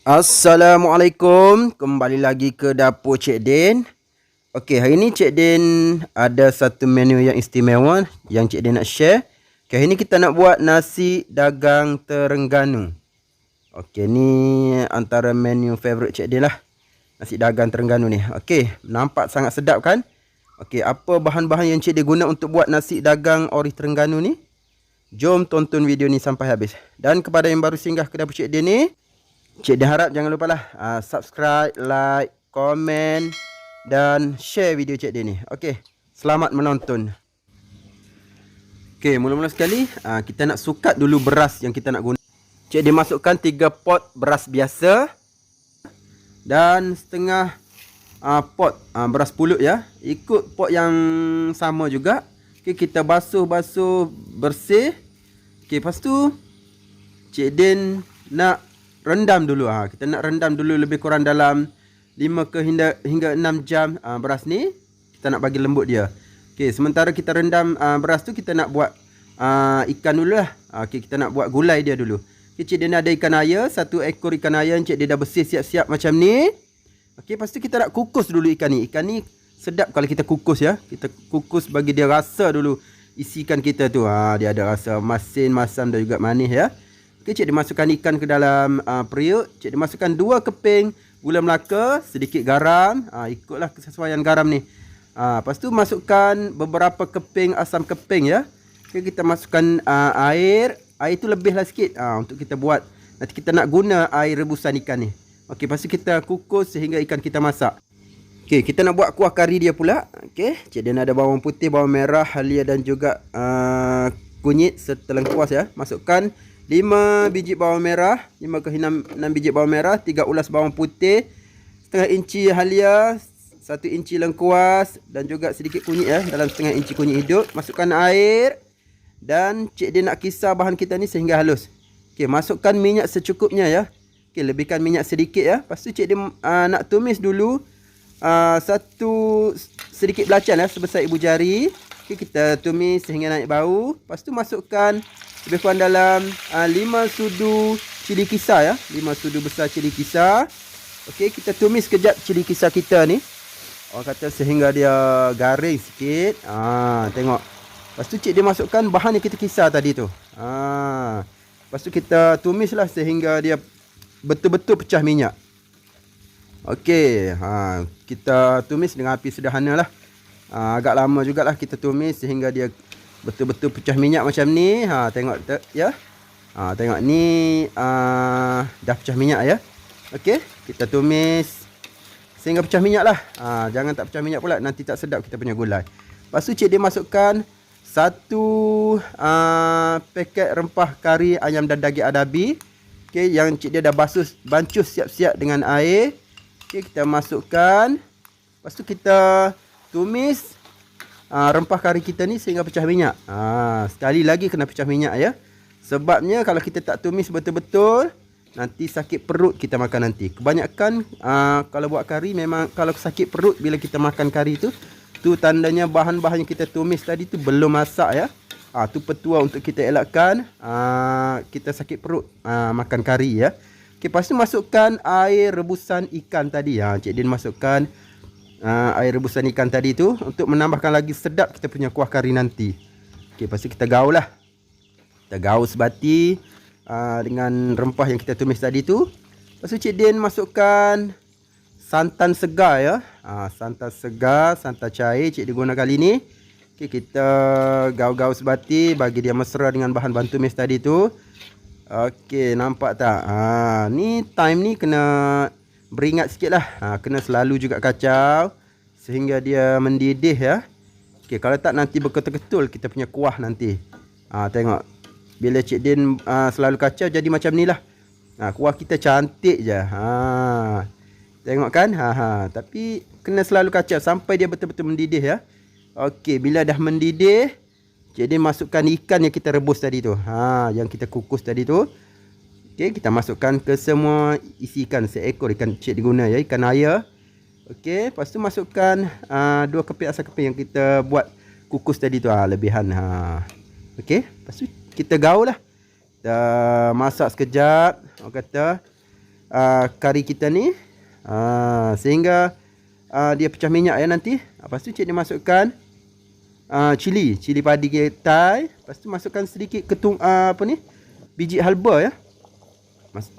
Assalamualaikum, kembali lagi ke dapur Cik Din. Okey, hari ni Cik Din ada satu menu yang istimewa yang Cik Din nak share. Okey, hari ni kita nak buat nasi dagang Terengganu. Okey, ni antara menu favorite Cik Din lah. Nasi dagang Terengganu ni. Okey, nampak sangat sedap kan? Okey, apa bahan-bahan yang Cik Din guna untuk buat nasi dagang ori Terengganu ni? Jom tonton video ni sampai habis. Dan kepada yang baru singgah ke dapur Cik Din ni, Cik Din harap jangan lupalah subscribe, like, komen dan share video Cik Din ni. Okey, selamat menonton. Okey, mula-mula sekali kita nak sukat dulu beras yang kita nak guna. Cik Din masukkan 3 pot beras biasa dan setengah pot beras pulut ya. Ikut pot yang sama juga. Okey, kita basuh bersih. Okey, lepas tu Cik Din nak rendam dulu. Kita nak rendam dulu lebih kurang dalam 5 hingga 6 jam beras ni. Kita nak bagi lembut dia. Okey, sementara kita rendam beras tu, kita nak buat ikan dulu lah. Okey, kita nak buat gulai dia dulu. Okey, Cik Din ada ikan air, 1 ekor ikan air yang Cik Din dah bersih siap-siap macam ni. Okey, lepas tu kita nak kukus dulu ikan ni. Ikan ni sedap kalau kita kukus ya. Kita kukus bagi dia rasa dulu isi ikan kita tu. Dia ada rasa masin, masam dan juga manis ya. Okey, Cik Din masukkan ikan ke dalam periuk. Cik Din masukkan 2 keping gula melaka, sedikit garam. Ikutlah kesesuaian garam ni. Lepas tu masukkan beberapa keping asam keping ya. Okey, kita masukkan air. Air tu lebihlah sikit untuk kita buat. Nanti kita nak guna air rebusan ikan ni. Okey, lepas tu kita kukus sehingga ikan kita masak. Okey, kita nak buat kuah kari dia pula. Okey, Cik Din ada bawang putih, bawang merah, halia dan juga kunyit serta lengkuas ya. Masukkan 5 biji bawang merah, 5 ke 6 biji bawang merah, 3 ulas bawang putih, setengah inci halia, 1 inci lengkuas dan juga sedikit kunyit ya, dalam setengah inci kunyit hidup. Masukkan air dan Cik Din nak kisar bahan kita ni sehingga halus. Okey, masukkan minyak secukupnya ya. Okey, lebihkan minyak sedikit ya. Lepas tu Cik Din nak tumis dulu satu sedikit belacan ya, sebesar ibu jari. Okey, kita tumis sehingga naik bau. Lepas tu masukkan lebih kurang dalam 5 sudu cili kisar ya. 5 sudu besar cili kisar. Okey, kita tumis kejap cili kisar kita ni. Orang kata sehingga dia garing sikit. Tengok. Lepas tu Cik Din masukkan bahan yang kita kisar tadi tu. Lepas tu kita tumislah sehingga dia betul-betul pecah minyak. Okey, kita tumis dengan api sederhana lah. Agak lama jugalah kita tumis sehingga dia betul-betul pecah minyak macam ni. Tengok ya. Tengok ni dah pecah minyak ya. Okey, kita tumis sehingga pecah minyak lah. Jangan tak pecah minyak pula, nanti tak sedap kita punya gulai. Lepas tu Cik Din masukkan 1 paket rempah kari ayam dan daging adabi. Okey, yang Cik Din dah bancuh siap-siap dengan air. Okey, kita masukkan. Lepas tu kita tumis rempah kari kita ni sehingga pecah minyak. Sekali lagi kena pecah minyak ya. Sebabnya kalau kita tak tumis betul-betul, nanti sakit perut kita makan nanti. Kebanyakan kalau buat kari memang kalau sakit perut bila kita makan kari tu tandanya bahan-bahan yang kita tumis tadi tu belum masak ya. Tu petua untuk kita elakkan kita sakit perut makan kari ya. Okey, lepas tu masukkan air rebusan ikan tadi. Cik Din masukkan air rebusan ikan tadi tu untuk menambahkan lagi sedap kita punya kuah kari nanti. Okey, lepas tu kita gaul lah. Kita gaul sebati dengan rempah yang kita tumis tadi tu. Lepas tu Cik Din masukkan santan segar ya. Santan segar, santan cair Cik Din guna kali ni. Okey, kita gaul-gaul sebati bagi dia mesra dengan bahan-bahan tumis tadi tu. Okey, nampak tak? Ni time ni kena beringat sikit lah. Kena selalu juga kacau sehingga dia mendidih ya. Okey, kalau tak nanti berketul-ketul kita punya kuah nanti. Tengok. Bila Cik Din selalu kacau jadi macam ni lah. Kuah kita cantik je. Tengok kan? Tapi kena selalu kacau sampai dia betul-betul mendidih ya. Okey, bila dah mendidih, Cik Din masukkan ikan yang kita rebus tadi tu. Yang kita kukus tadi tu. Okey, kita masukkan ke semua isi ikan. Seekor ikan Cik Din guna ya, ikan air. Okey, lepas tu masukkan 2 keping asam keping yang kita buat kukus tadi tu. Lebihan. Okey, lepas tu kita gaul lah. Kita masak sekejap. Orang kata kari kita ni. Sehingga dia pecah minyak ya nanti. Lepas tu cik dia masukkan cili padi Thai. Lepas tu masukkan sedikit biji halba ya.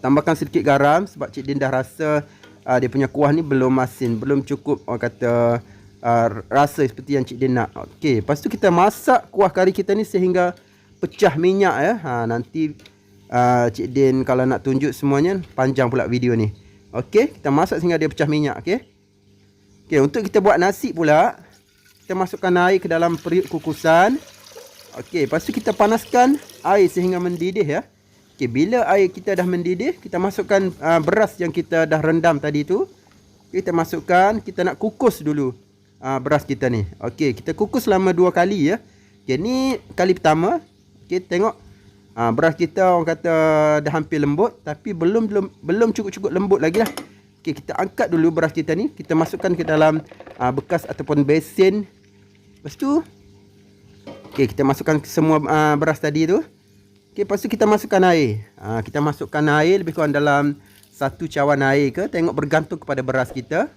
Tambahkan sedikit garam sebab cik Din dah rasa dia punya kuah ni belum masin, belum cukup orang kata rasa seperti yang cik Din nak. Okey, lepas tu kita masak kuah kari kita ni sehingga pecah minyak ya. Nanti cik Din kalau nak tunjuk semuanya panjang pula video ni. Okey, kita masak sehingga dia pecah minyak. Okey. Okey, untuk kita buat nasi pula, kita masukkan air ke dalam periuk kukusan. Okey, lepas tu kita panaskan air sehingga mendidih ya. Okey, bila air kita dah mendidih, kita masukkan beras yang kita dah rendam tadi tu. Kita masukkan, kita nak kukus dulu beras kita ni. Okey, kita kukus selama 2 kali ya. Okey, ni kali pertama. Okey, tengok beras kita orang kata dah hampir lembut, tapi belum cukup lembut lagi lah. Okey, kita angkat dulu beras kita ni, kita masukkan ke dalam bekas ataupun besen. Lepas tu okey, kita masukkan semua beras tadi tu. Okey, lepas tu kita masukkan air. Kita masukkan air lebih kurang dalam 1 cawan air ke, tengok bergantung kepada beras kita.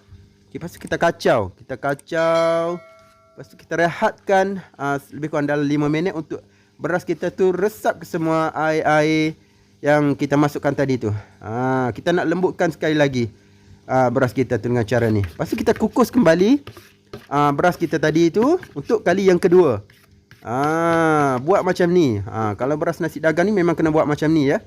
Okey, lepas tu kita kacau. Lepas tu kita rehatkan lebih kurang dalam 5 minit untuk beras kita tu resap ke semua air-air yang kita masukkan tadi tu. Kita nak lembutkan sekali lagi beras kita tu dengan cara ni. Lepas tu kita kukus kembali beras kita tadi tu untuk kali yang kedua. Buat macam ni. Kalau beras nasi dagang ni memang kena buat macam ni ya.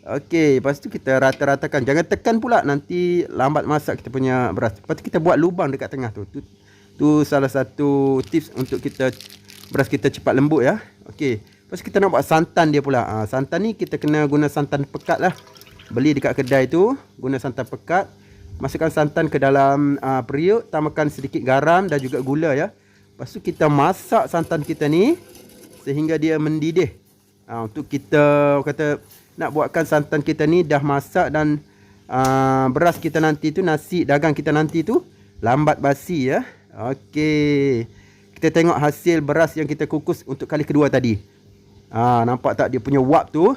Okey, lepas tu kita rata-ratakan. Jangan tekan pula, nanti lambat masak kita punya beras. Lepas tu kita buat lubang dekat tengah tu. Tu salah satu tips untuk beras kita cepat lembut ya. Okey, lepas tu kita nak buat santan dia pula. Santan ni kita kena guna santan pekat lah. Beli dekat kedai tu, guna santan pekat. Masukkan santan ke dalam periuk, tambahkan sedikit garam dan juga gula ya. Lepas tu kita masak santan kita ni sehingga dia mendidih. Untuk kita kata nak buatkan santan kita ni dah masak dan beras kita nanti tu, nasi dagang kita nanti tu lambat basi ya. Okey. Kita tengok hasil beras yang kita kukus untuk kali kedua tadi. Nampak tak dia punya wap tu?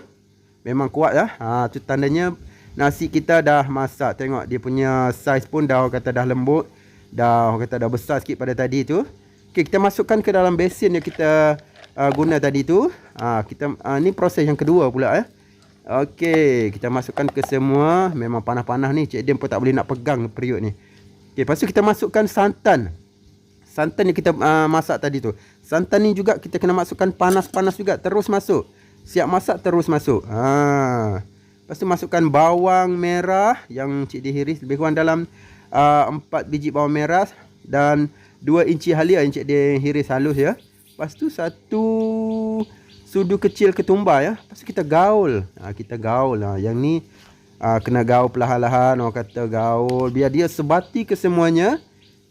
Memang kuat ya. Tu tandanya nasi kita dah masak. Tengok dia punya saiz pun dah kata dah lembut. Dah kata dah besar sikit pada tadi tu. Okey, kita masukkan ke dalam besen yang kita guna tadi tu. Ni proses yang kedua pula ya. Okey, kita masukkan ke semua. Memang panas-panas ni, Cik Din pun tak boleh nak pegang periuk ni. Okey, lepas tu kita masukkan santan. Santan yang kita masak tadi tu. Santan ni juga kita kena masukkan panas-panas juga, terus masuk. Siap masak terus masuk. Lepas tu masukkan bawang merah yang Cik Din hiris lebih kurang dalam 4 biji bawang merah dan 2 inci halia yang Cik Din hiris halus ya. Lepas tu 1 sudu kecil ketumbar ya. Lepas tu kita gaul. Kita gaul. Yang ni kena gaul perlahan-lahan. Orang kata gaul biar dia sebati ke semuanya.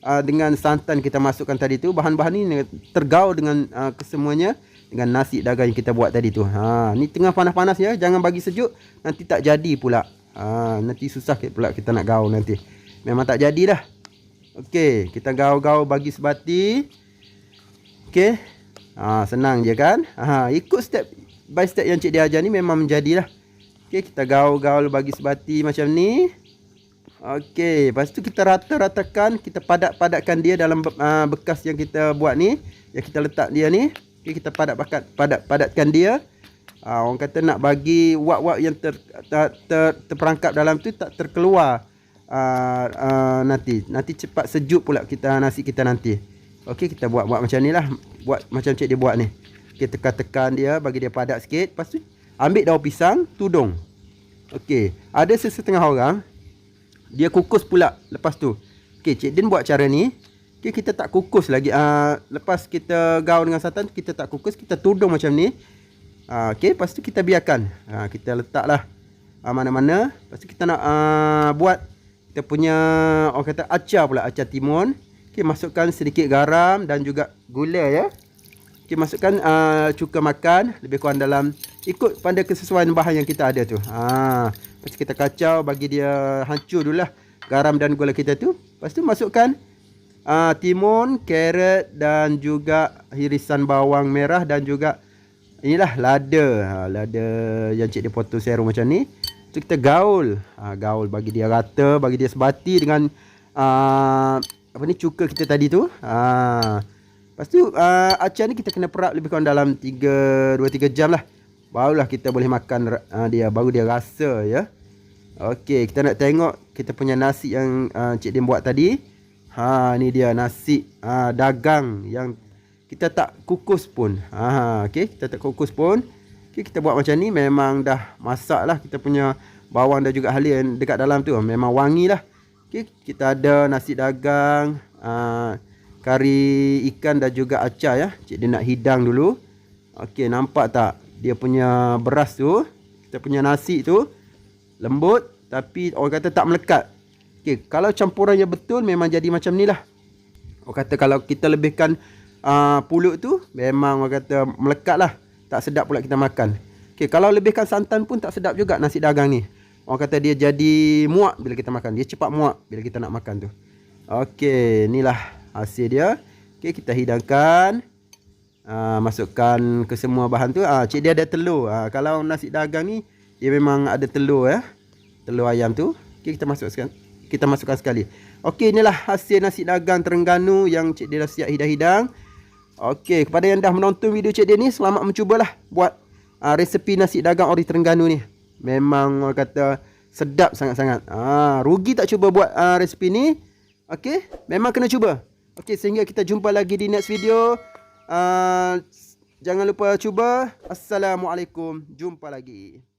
Dengan santan kita masukkan tadi tu. Bahan-bahan ni tergaul dengan kesemuanya. Dengan nasi dagang yang kita buat tadi tu. Ni tengah panas-panas ya. Jangan bagi sejuk. Nanti tak jadi pula. Nanti susah pula kita nak gaul nanti. Memang tak jadilah. Okey, kita gaul-gaul bagi sebati. Okey. Senang je kan? Ikut step by step yang Cik Din ajar ni memang menjadilah. Okey, kita gaul-gaul bagi sebati macam ni. Okey, lepas tu kita rata-ratakan, kita padat-padatkan dia dalam bekas yang kita buat ni, yang kita letak dia ni. Okey, kita padatkan dia. Orang kata nak bagi wap-wap yang terperangkap dalam tu tak terkeluar. Nanti cepat sejuk pula nasi kita nanti. Okey, kita buat macam ni lah. Buat macam Cik dia buat ni. Okey, tekan-tekan dia, bagi dia padat sikit. Lepas tu ambil daun pisang, tudung. Okey, ada sesetengah orang dia kukus pula lepas tu. Okey, Cik Din buat cara ni. Okey, kita tak kukus lagi. Lepas kita gaul dengan santan, kita tak kukus, kita tudung macam ni. Okey, lepas tu kita biarkan. Kita letaklah mana-mana. Lepas tu kita nak buat kita punya orang kata acar pula, acar timun. Okey, masukkan sedikit garam dan juga gula ya. Okey, masukkan cuka makan lebih kurang dalam ikut pada kesesuaian bahan yang kita ada tu. Lepas kita kacau bagi dia hancur dululah garam dan gula kita tu. Lepas tu masukkan timun, carrot dan juga hirisan bawang merah dan juga inilah lada. Lada yang Cik dia potong serum macam ni. Tu kita gaul. Gaul bagi dia rata, bagi dia sebati dengan apa ni, cuka kita tadi tu. Lepas tu acar ni kita kena perap lebih kurang dalam 2-3 jam lah. Barulah kita boleh makan dia, baru dia rasa ya. Okey, kita nak tengok kita punya nasi yang Cik Din buat tadi. Ni dia nasi dagang yang kita tak kukus pun. Okey, kita tak kukus pun. Okey, kita buat macam ni memang dah masak lah. Kita punya bawang dan juga halia dekat dalam tu memang wangi lah. Okey, kita ada nasi dagang, kari ikan dan juga acar ya. Cik Din nak hidang dulu. Okey, nampak tak dia punya beras tu, kita punya nasi tu lembut tapi orang kata tak melekat. Okey, kalau campuran yang betul memang jadi macam ni lah. Orang kata kalau kita lebihkan pulut tu memang orang kata melekat lah. Tak sedap pula kita makan. Okey, kalau lebihkan santan pun tak sedap juga nasi dagang ni. Orang kata dia jadi muak bila kita makan. Dia cepat muak bila kita nak makan tu. Okey, inilah hasil dia. Okey, kita hidangkan. Masukkan ke semua bahan tu. Cik dia ada telur. Kalau nasi dagang ni dia memang ada telur ya. Telur ayam tu. Okey, kita masukkan sekali. Okey, inilah hasil nasi dagang Terengganu yang Cik dia dah siap hidang-hidang. Okey, kepada yang dah menonton video Cik dia ni, selamat mencubalah buat resepi nasi dagang ori Terengganu ni. Memang orang kata sedap sangat-sangat. Rugi tak cuba buat resepi ni. Okey, memang kena cuba. Okey, sehingga kita jumpa lagi di next video. Jangan lupa cuba. Assalamualaikum. Jumpa lagi.